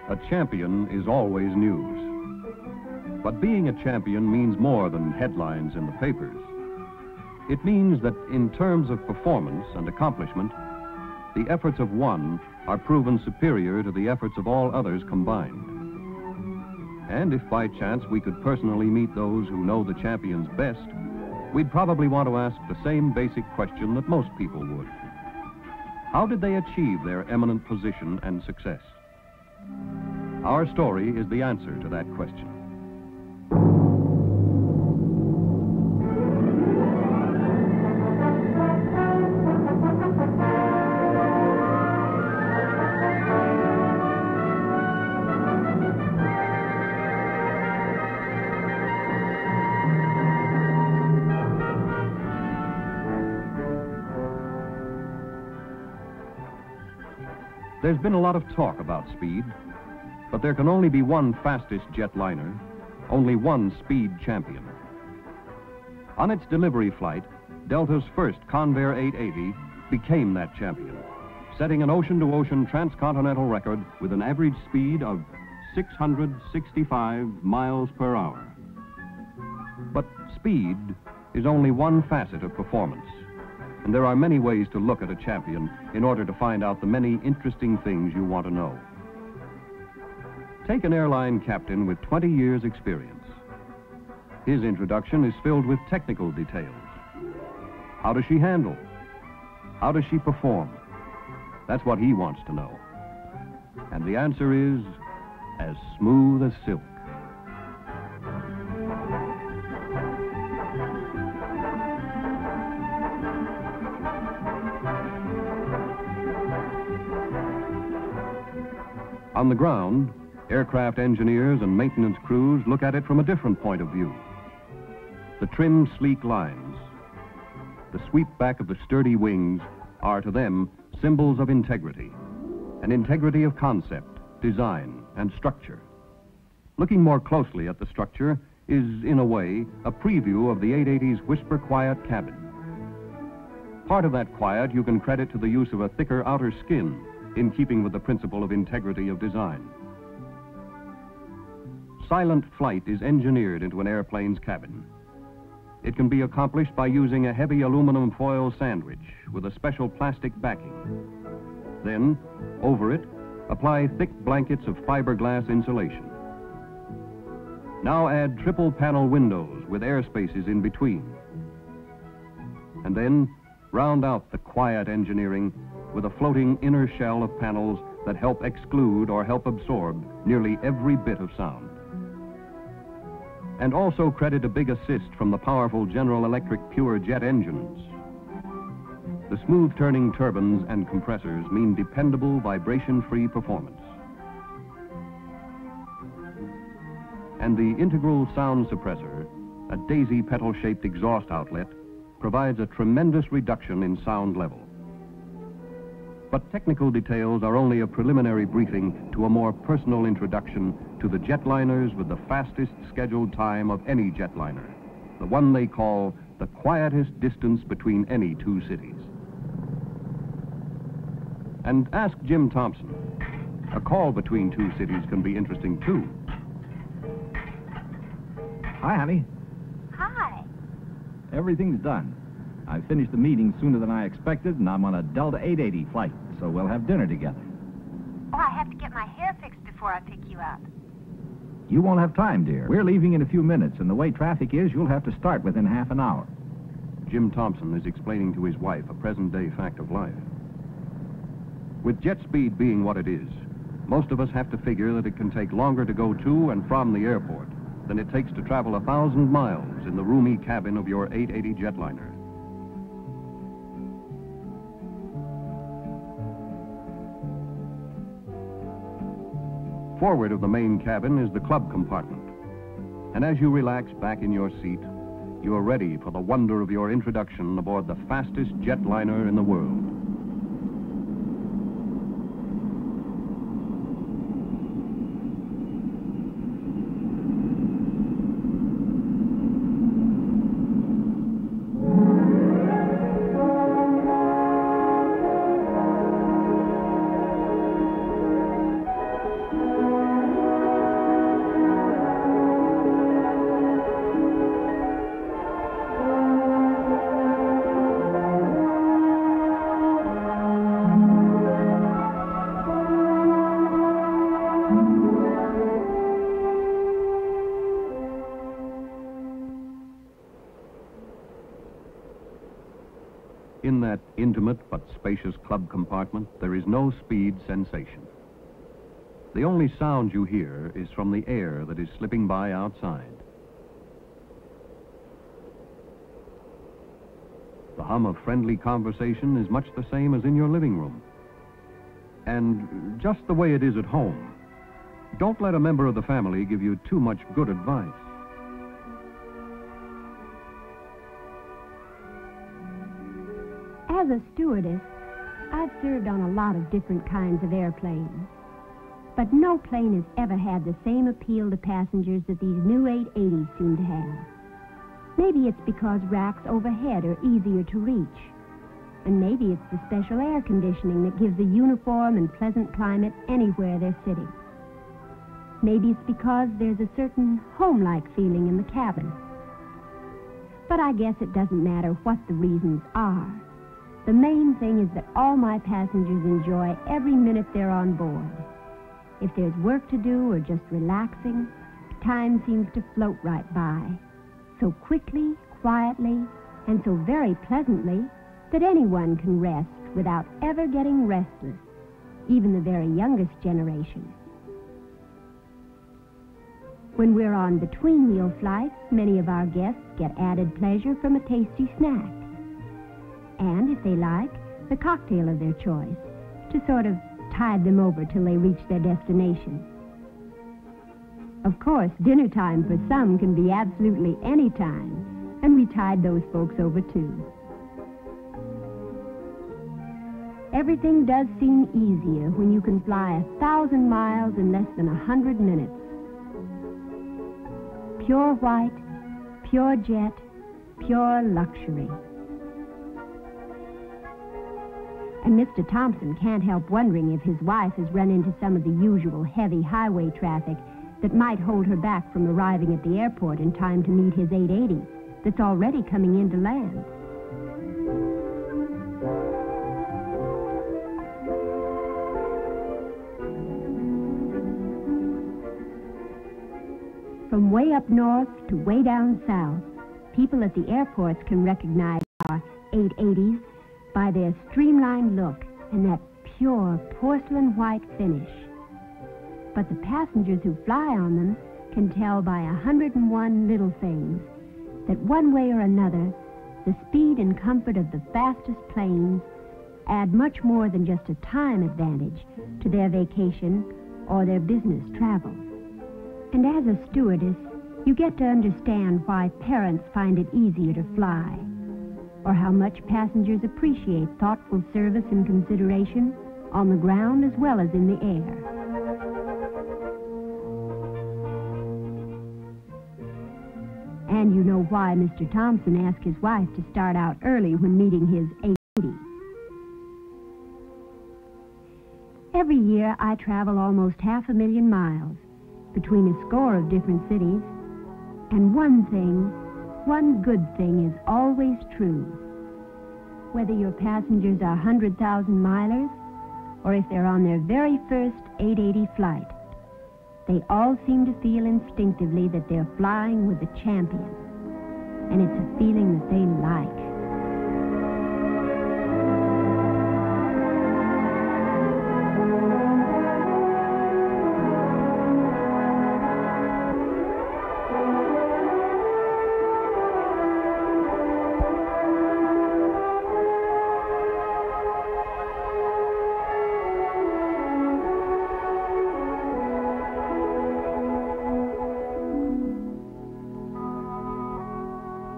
A champion is always news. But being a champion means more than headlines in the papers. It means that in terms of performance and accomplishment, the efforts of one are proven superior to the efforts of all others combined. And if by chance we could personally meet those who know the champions best, we'd probably want to ask the same basic question that most people would. How did they achieve their eminent position and success? Our story is the answer to that question. There's been a lot of talk about speed, but there can only be one fastest jetliner, only one speed champion. On its delivery flight, Delta's first Convair 880 became that champion, setting an ocean-to-ocean transcontinental record with an average speed of 665 miles per hour. But speed is only one facet of performance. And there are many ways to look at a champion in order to find out the many interesting things you want to know. Take an airline captain with 20 years' experience. His introduction is filled with technical details. How does she handle? How does she perform? That's what he wants to know. And the answer is as smooth as silk. On the ground, aircraft engineers and maintenance crews look at it from a different point of view. The trim, sleek lines, the sweep back of the sturdy wings are to them symbols of integrity, an integrity of concept, design, and structure. Looking more closely at the structure is, in a way, a preview of the 880's whisper-quiet cabin. Part of that quiet you can credit to the use of a thicker outer skin, in keeping with the principle of integrity of design. Silent flight is engineered into an airplane's cabin. It can be accomplished by using a heavy aluminum foil sandwich with a special plastic backing. Then, over it, apply thick blankets of fiberglass insulation. Now add triple panel windows with air spaces in between. And then round out the quiet engineering with a floating inner shell of panels that help exclude or help absorb nearly every bit of sound. And also credit a big assist from the powerful General Electric pure jet engines. The smooth turning turbines and compressors mean dependable vibration-free performance. And the integral sound suppressor, a daisy petal-shaped exhaust outlet, provides a tremendous reduction in sound level. But technical details are only a preliminary briefing to a more personal introduction to the jetliners with the fastest scheduled time of any jetliner, the one they call the quietest distance between any two cities. And ask Jim Thompson. A call between two cities can be interesting too. Hi, honey. Hi. Everything's done. I finished the meeting sooner than I expected, and I'm on a Delta 880 flight, so we'll have dinner together. Oh, I have to get my hair fixed before I pick you up. You won't have time, dear. We're leaving in a few minutes, and the way traffic is, you'll have to start within half an hour. Jim Thompson is explaining to his wife a present-day fact of life. With jet speed being what it is, most of us have to figure that it can take longer to go to and from the airport than it takes to travel 1,000 miles in the roomy cabin of your 880 jetliner. Forward of the main cabin is the club compartment. And as you relax back in your seat, you are ready for the wonder of your introduction aboard the fastest jetliner in the world. intimate but spacious club compartment, there is no speed sensation. The only sound you hear is from the air that is slipping by outside. The hum of friendly conversation is much the same as in your living room. And just the way it is at home. Don't let a member of the family give you too much good advice. As a stewardess, I've served on a lot of different kinds of airplanes. But no plane has ever had the same appeal to passengers that these new 880s seem to have. Maybe it's because racks overhead are easier to reach. And maybe it's the special air conditioning that gives a uniform and pleasant climate anywhere they're sitting. Maybe it's because there's a certain home-like feeling in the cabin. But I guess it doesn't matter what the reasons are. The main thing is that all my passengers enjoy every minute they're on board. If there's work to do or just relaxing, time seems to float right by. So quickly, quietly, and so very pleasantly that anyone can rest without ever getting restless, even the very youngest generation. When we're on between-meal flights, many of our guests get added pleasure from a tasty snack. And, if they like, the cocktail of their choice, to sort of tide them over till they reach their destination. Of course, dinner time for some can be absolutely any time, and we tide those folks over too. Everything does seem easier when you can fly 1,000 miles in less than 100 minutes. Pure white, pure jet, pure luxury. And Mr. Thompson can't help wondering if his wife has run into some of the usual heavy highway traffic that might hold her back from arriving at the airport in time to meet his 880 that's already coming in to land. From way up north to way down south, people at the airports can recognize our 880s by their streamlined look and that pure porcelain white finish. But the passengers who fly on them can tell by 101 little things that one way or another, the speed and comfort of the fastest planes add much more than just a time advantage to their vacation or their business travel. And as a stewardess, you get to understand why parents find it easier to fly, or how much passengers appreciate thoughtful service and consideration on the ground as well as in the air. And you know why Mr. Thompson asked his wife to start out early when meeting his 880. Every year I travel almost 500,000 miles between a score of different cities, and one good thing is always true. Whether your passengers are 100,000 milers or if they're on their very first 880 flight, they all seem to feel instinctively that they're flying with the champion, and it's a feeling that they like.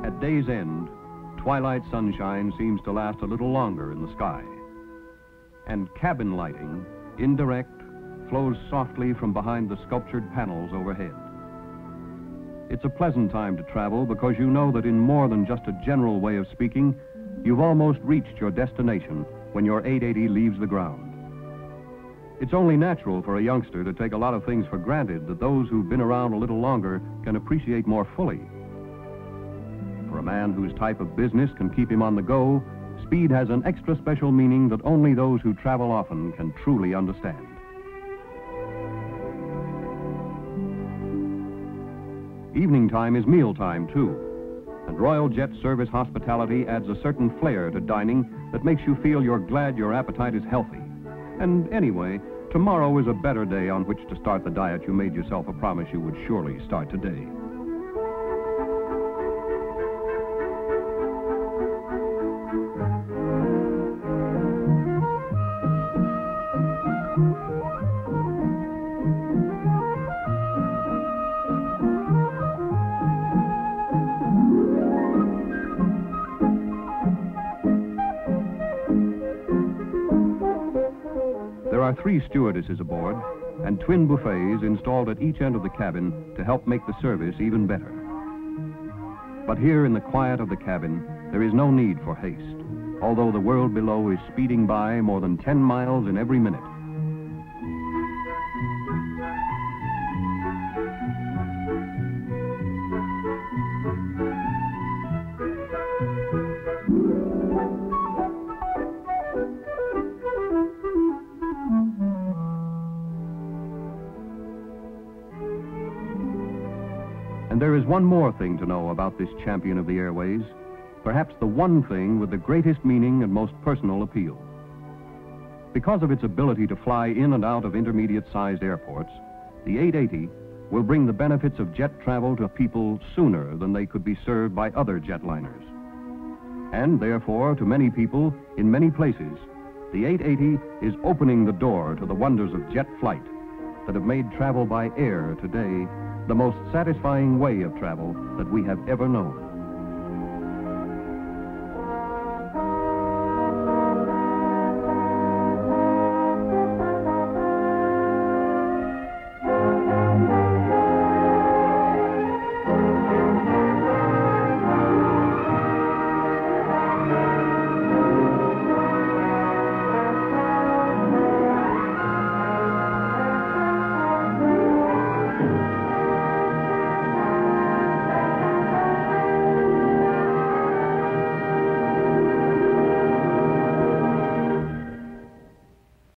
At day's end, twilight sunshine seems to last a little longer in the sky. And cabin lighting, indirect, flows softly from behind the sculptured panels overhead. It's a pleasant time to travel because you know that in more than just a general way of speaking, you've almost reached your destination when your 880 leaves the ground. It's only natural for a youngster to take a lot of things for granted that those who've been around a little longer can appreciate more fully. For a man whose type of business can keep him on the go, speed has an extra special meaning that only those who travel often can truly understand. Evening time is meal time, too, and Royal Jet Service hospitality adds a certain flair to dining that makes you feel you're glad your appetite is healthy. And anyway, tomorrow is a better day on which to start the diet you made yourself a promise you would surely start today. There are 3 stewardesses aboard and twin buffets installed at each end of the cabin to help make the service even better. But here in the quiet of the cabin, there is no need for haste, although the world below is speeding by more than 10 miles in every minute. And there is one more thing to know about this champion of the airways, perhaps the one thing with the greatest meaning and most personal appeal. Because of its ability to fly in and out of intermediate-sized airports, the 880 will bring the benefits of jet travel to people sooner than they could be served by other jetliners. And therefore, to many people, in many places, the 880 is opening the door to the wonders of jet flight that have made travel by air today the most satisfying way of travel that we have ever known.